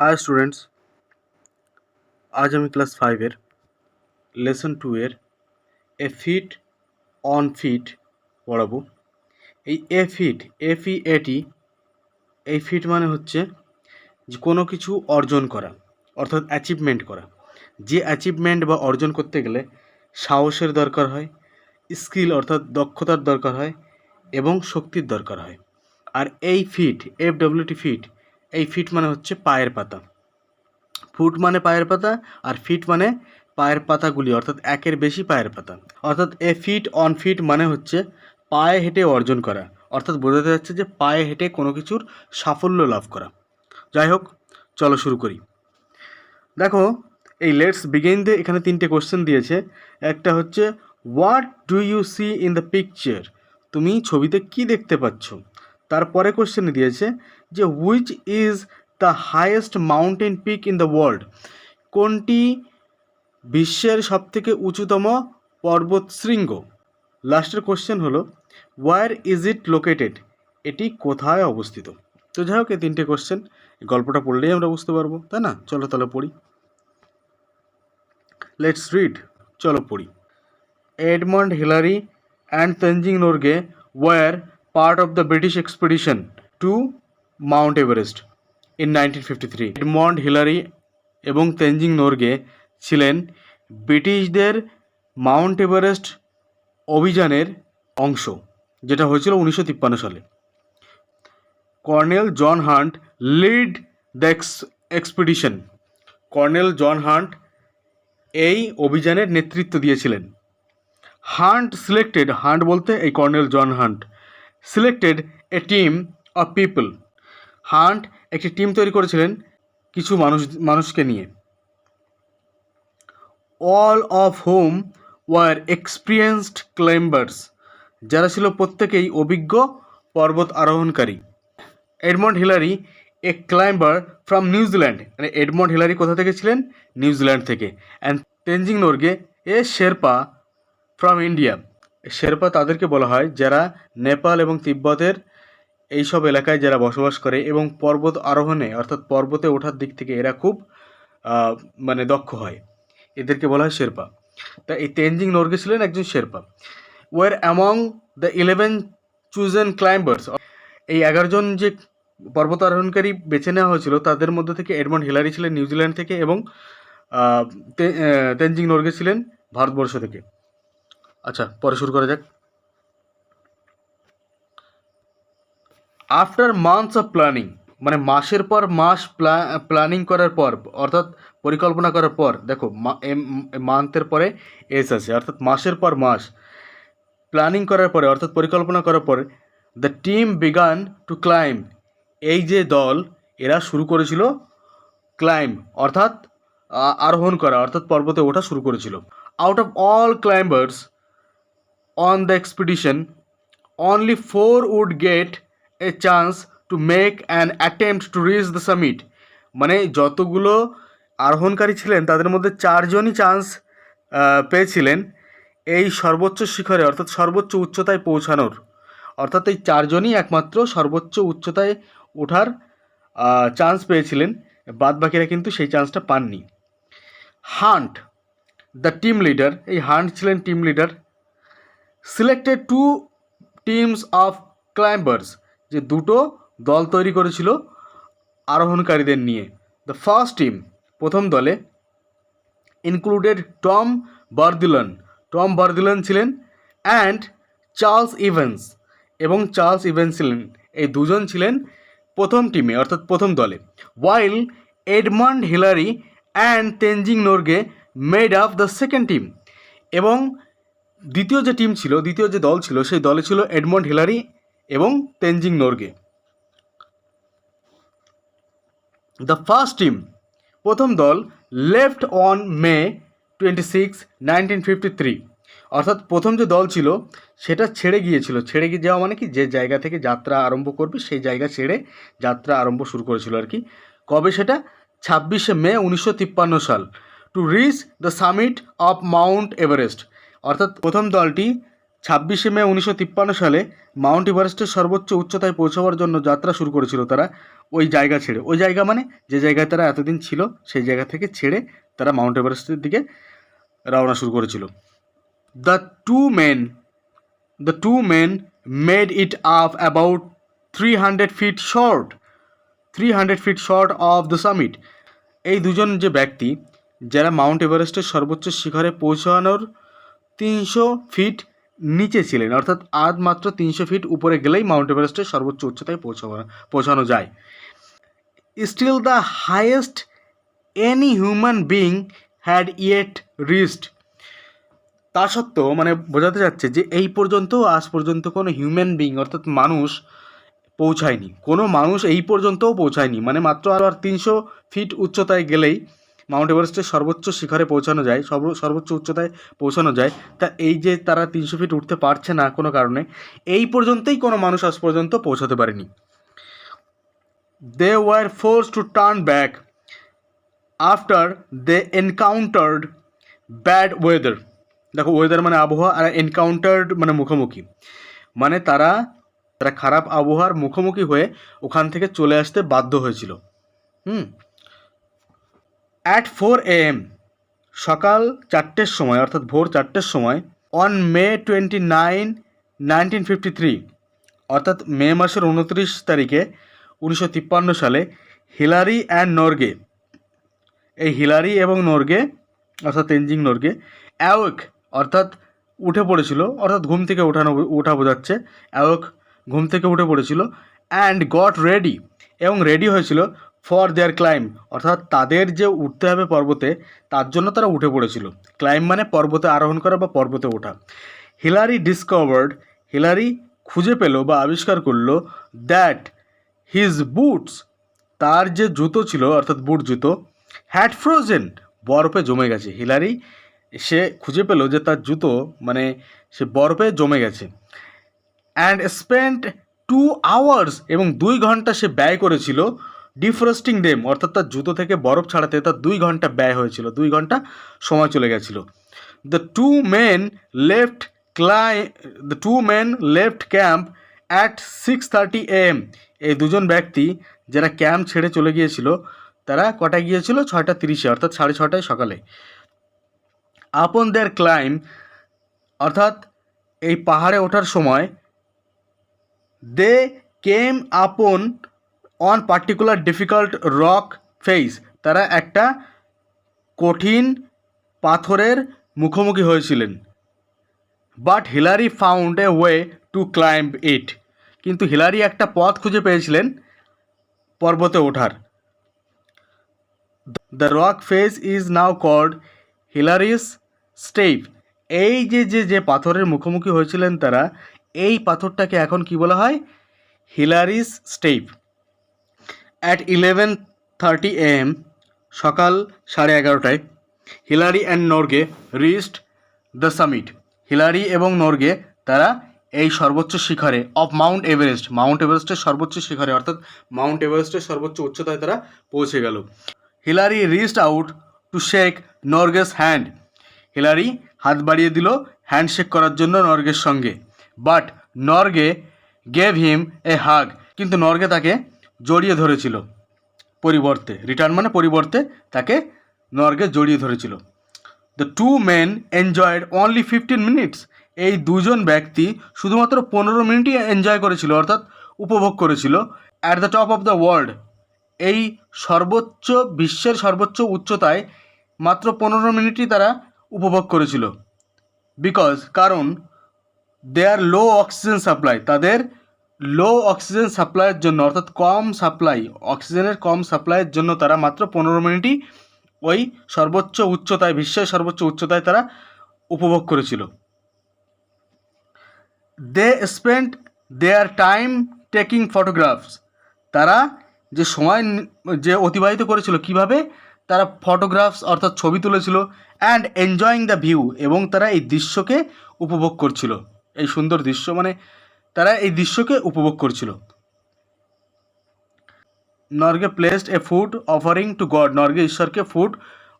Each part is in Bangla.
হাই স্টুডেন্টস, আজ আমি ক্লাস 5-এর লেসন 2-এর এ ফিট অন ফিট পড়াবো। এই এফিএটি এই ফিট মানে হচ্ছে যে কোনো কিছু অর্জন করা, অর্থাৎ অ্যাচিভমেন্ট করা। যে অ্যাচিভমেন্ট বা অর্জন করতে গেলে সাহসের দরকার হয়, স্কিল অর্থাৎ দক্ষতার দরকার হয় এবং শক্তির দরকার হয়। আর এই ফিট এফডব্লিউটি ফিট, এই ফিট মানে হচ্ছে পায়ের পাতা। ফুট মানে পায়ের পাতা আর ফিট মানে পায়ের পাতাগুলি, অর্থাৎ একের বেশি পায়ের পাতা। অর্থাৎ এ ফিট অন ফিট মানে হচ্ছে পায়ে হেঁটে অর্জন করা, অর্থাৎ বোঝাতে যাচ্ছে যে পায়ে হেঁটে কোনো কিছুর সাফল্য লাভ করা। যাই হোক, চলো শুরু করি। দেখো, এই লেটস বিগিন দিয়ে এখানে 3টে কোশ্চেন দিয়েছে। একটা হচ্ছে what do you see in the picture, তুমি ছবিতে কি দেখতে পাচ্ছ। তারপরে কোশ্চেনে দিয়েছে যে which is the highest mountain peak in the world, কোনটি বিশ্বের সবথেকে উঁচুতম পর্বত শৃঙ্গ। লাস্টের কোশ্চেন হলো ওয়ার ইজ ইট লোকেটেড, এটি কোথায় অবস্থিত। তো যাই হোক, এই 3টে কোশ্চেন গল্পটা পড়লেই আমরা বুঝতে পারবো, তাই না? চলো তাহলে পড়ি। লেটস রিড, চলো পড়ি। Edmund Hillary and Tenzing Norgay were part of the British expedition to Mount Everest in 1953। Edmund Hillary এবং তেনজিং নোরগে ছিলেন ব্রিটিশদের মাউন্ট এভারেস্ট অভিযানের অংশ, যেটা হয়েছিল 1953 সালে। Colonel John Hunt led the expedition, colonel John Hunt এই অভিযানের নেতৃত্ব দিয়েছিলেন। হান্ট বলতে এই colonel John Hunt selected a team of people, Hunt একটি টিম তৈরি করেছিলেন কিছু মানুষকে নিয়ে। All of whom were experienced climbers, যারা ছিল প্রত্যেকেই অভিজ্ঞ পর্বত আরোহণকারী। Edmund Hillary a climber from New Zealand, মানে এডমন্ড হিলারি কোথা থেকে ছিলেন? নিউজিল্যান্ড থেকে। And Tenzing Norgay a Sherpa from India, Sherpa তাদেরকে বলা হয় যারা নেপাল এবং তিব্বতের এইসব এলাকায় যারা বসবাস করে এবং পর্বত আরোহণে অর্থাৎ পর্বতে ওঠার দিক থেকে এরা খুব মানে দক্ষ হয়, এদেরকে বলা হয় শেরপা। তা এই তেনজিং নোরগে ছিলেন একজন Sherpa. Were among the 11 chosen climbers, এই 11 জন যে পর্বত আরোহণকারী বেছে নেওয়া হয়েছিল তাদের মধ্যে থেকে এডমন্ড হিলারি ছিলেন নিউজিল্যান্ড থেকে এবং তেনজিং নোরগে ছিলেন ভারতবর্ষ থেকে। আচ্ছা, পরে শুরু করা যাক। আফটার মান্থস অফ প্ল্যানিং, মানে মাসের পর মাস প্ল্যানিং করার পর, অর্থাৎ পরিকল্পনা করার পর, দেখো মান্থের পরে এস আছে, অর্থাৎ মাসের পর মাস প্ল্যানিং করার পরে অর্থাৎ পরিকল্পনা করার পরে the team began to climb, এই যে দল এরা শুরু করেছিল ক্লাইম্ব অর্থাৎ আরোহণ করা, অর্থাৎ পর্বতে ওঠা শুরু করেছিল। Out of all climbers on the expedition only 4 would get a chance to make an attempt to reach the summit, মানে যতগুলো আরোহণকারী ছিলেন তাদের মধ্যে 4 জনই চান্স পেয়েছিলেন এই সর্বোচ্চ শিখরে অর্থাৎ সর্বোচ্চ উচ্চতায় পৌঁছানোর, অর্থাৎ এই 4 জনই একমাত্র সর্বোচ্চ উচ্চতায় ওঠার চান্স পেয়েছিলেন, বাদ বাকিরা কিন্তু সেই চান্সটা পাননি। হান্ট দ্য টিম লিডার, এই হান্ট ছিলেন team leader, selected 2 teams of climbers, যে দুটো দল তৈরি করেছিল আরোহণকারীদের নিয়ে। দ্য ফার্স্ট টিম, প্রথম দলে ইনক্লুডেড টম বার্দিলন ছিলেন অ্যান্ড চার্লস ইভেন্স, এবং চার্লস ইভেন্স ছিলেন, এই দুজন ছিলেন প্রথম টিমে অর্থাৎ প্রথম দলে। While Edmund Hillary and Tenzing Norgay made up the second team, এবং দ্বিতীয় যে টিম ছিল, দ্বিতীয় যে দল ছিল, সেই দলে ছিল এডমন্ড হিলারি এবং Tenzing Norgay. The first team, প্রথম দল, লেফট অন মে 26, 1953, অর্থাৎ প্রথম যে দল ছিল সেটা ছেড়ে গিয়ে যাওয়া মানে কি, যে জায়গা থেকে যাত্রা আরম্ভ করবে সেই জায়গা ছেড়ে যাত্রা আরম্ভ শুরু করেছিল আর কি। কবে সেটা? 26শে মে 1953 সাল। To reach the summit of Mount Everest, অর্থাৎ প্রথম দলটি 26শে মে 1953 সালে মাউন্ট এভারেস্টের সর্বোচ্চ উচ্চতায় পৌঁছাবার জন্য যাত্রা শুরু করেছিল তারা ওই জায়গা ছেড়ে। ওই জায়গা মানে যে জায়গায় তারা এতদিন ছিল সেই জায়গা থেকে ছেড়ে তারা মাউন্ট এভারেস্টের দিকে রওনা শুরু করেছিল। The two men made it up about 300 feet short of the summit. এই দুজন যে ব্যক্তি যারা মাউন্ট এভারেস্টের সর্বোচ্চ শিখরে পৌঁছানোর 300 ফিট নিচে ছিলেন, অর্থাৎ আজ মাত্র 300 ফিট উপরে গেলেই মাউন্ট এভারেস্টের সর্বোচ্চ উচ্চতায় পৌঁছানো যায়। Still the highest any human being had yet reached. তা সত্ত্বেও মানে বোঝাতে যাচ্ছে যে এই পর্যন্ত আজ পর্যন্ত কোনো হিউম্যান বিং অর্থাৎ মানুষ পৌঁছায়নি, কোনো মানুষ এই পর্যন্তও পৌঁছায়নি, মানে মাত্র আর 300 ফিট উচ্চতায় গেলেই মাউন্ট এভারেস্টের সর্বোচ্চ শিখরে পৌঁছানো যায়, সর্বোচ্চ উচ্চতায় পৌঁছানো যায়। তা এই যে তারা 300 ফিট উঠতে পারছে না কোনো কারণে, এই পর্যন্তই কোনো মানুষ আজ পর্যন্ত পৌঁছাতে পারেনি। They were forced to turn back after they encountered bad weather. দেখো, ওয়েদার মানে আবহাওয়া, আর এনকাউন্টার্ড মানে মুখোমুখি, মানে তারা খারাপ আবহাওয়ার মুখোমুখি হয়ে ওখান থেকে চলে আসতে বাধ্য হয়েছিল। অ্যাট 4 AM, সকাল 4টের সময়, অর্থাৎ ভোর 4টের সময়, অন May 29, 1953, অর্থাৎ মে মাসের 29 তারিখে 1953 সালে হিলারি অ্যান্ড নরগে, এই হিলারি এবং নরগে অর্থাৎ তেনজিং নরগে, অ্যাওয়েক অর্থাৎ উঠে পড়েছিল, অর্থাৎ ঘুম থেকে ওঠা বোঝাচ্ছে, অ্যাওয়েক ঘুম থেকে উঠে পড়েছিল, অ্যান্ড গট রেডি এবং রেডি হয়েছিল ফর দেয়ার ক্লাইম্ব, অর্থাৎ তাদের যে উঠতে হবে পর্বতে তার জন্য তারা উঠে পড়েছিল। ক্লাইম্ব মানে পর্বতে আরোহণ করা বা পর্বতে ওঠা। হিলারি খুঁজে পেল বা আবিষ্কার করলো দ্যাট হিজ বুটস, তার যে জুতো ছিল অর্থাৎ বুট জুতো, হ্যাড ফ্রোজেন, বরফে জমে গেছে। হিলারি সে খুঁজে পেল যে তার জুতো মানে সে বরফে জমে গেছে। অ্যান্ড স্পেন্ট 2 hours, এবং 2 ঘন্টা সে ব্যয় করেছিল ডিফ্রস্টিং দেম, অর্থাৎ তার জুতো থেকে বরফ ছাড়াতে তার 2 ঘন্টা ব্যয় হয়েছিল, 2 ঘন্টা সময় চলে গেছিল। The two men left camp at 6:30 AM। এই দুজন ব্যক্তি যারা ক্যাম্প ছেড়ে চলে গিয়েছিল তারা কটায় গিয়েছিল? 6:30, অর্থাৎ 6:30 সকালে। আপন দেয়ার ক্লাইম্ব, অর্থাৎ এই পাহাড়ে ওঠার সময়, they came on particular difficult rock face, তারা একটা কঠিন পাথরের মুখোমুখি হয়েছিলেন। But Hillary found a way to climb it, কিন্তু হিলারি একটা পথ খুঁজে পেয়েছিলেন পর্বতে ওঠার। The rock face is now called Hillary's step. এই যে পাথরের মুখোমুখি হয়েছিলেন তারা, এই পাথরটাকে এখন কি বলা হয়? হিলারিস স্টেপ। অ্যাট 11:30 AM, সকাল 11:30টায়, Hillary and Norgay reached the summit. Hillary এবং নরগে তারা এই সর্বোচ্চ শিখরে অফ মাউন্ট এভারেস্টের সর্বোচ্চ শিখরে, অর্থাৎ মাউন্ট এভারেস্টের সর্বোচ্চ উচ্চতায় তারা পৌঁছে গেল। Hillary reached out to shake Norgay's hand. হিলারি হাত বাড়িয়ে দিল হ্যান্ডশেক করার জন্য নরগের সঙ্গে। But Norgay gave him a hug, কিন্তু নরগে তাকে জড়িয়ে ধরেছিল। পরিবর্তে তাকে নরগে জড়িয়ে ধরেছিল। The two men enjoyed only 15 minutes. এই দুজন ব্যক্তি শুধুমাত্র 15 মিনিটই এনজয় করেছিল, অর্থাৎ উপভোগ করেছিল। At the top of the world, এই বিশ্বের সর্বোচ্চ উচ্চতায় মাত্র 15 মিনিটই তারা উপভোগ করেছিল। কারণ দেয়ার লো অক্সিজেন সাপ্লাই, তাদের লো অক্সিজেন সাপ্লাইয়ের জন্য, অর্থাৎ অক্সিজেনের কম সাপ্লাইয়ের জন্য তারা মাত্র 15 মিনিটই ওই বিশ্বের সর্বোচ্চ উচ্চতায় তারা উপভোগ করেছিল। They spent their time taking photographs, তারা যে সময় অতিবাহিত করেছিল কিভাবে? তারা ফটোগ্রাফস অর্থাৎ ছবি তুলেছিল। অ্যান্ড এনজয়িং দ্য ভিউ, এবং তারা এই দৃশ্যকে উপভোগ করছিল। এই সুন্দর দৃশ্য মানে তারা এই দৃশ্যকে উপভোগ করছিল। Norgay placed a food offering to God, Norgay ঈশ্বরকে ফুড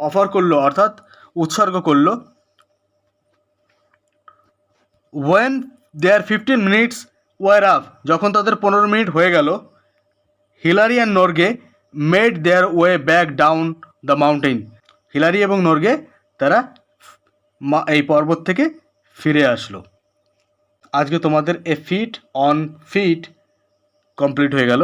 অফার করলো, অর্থাৎ উৎসর্গ করলো। When their 15 minutes were up, যখন তাদের 15 মিনিট হয়ে গেল, Hillary and Norgay made their way back down the mountain, Hillary এবং নর্গে তারা এই পর্বত থেকে ফিরে আসলো। আজকে তোমাদের এ ফিট অন ফিট কমপ্লিট হয়ে গেল।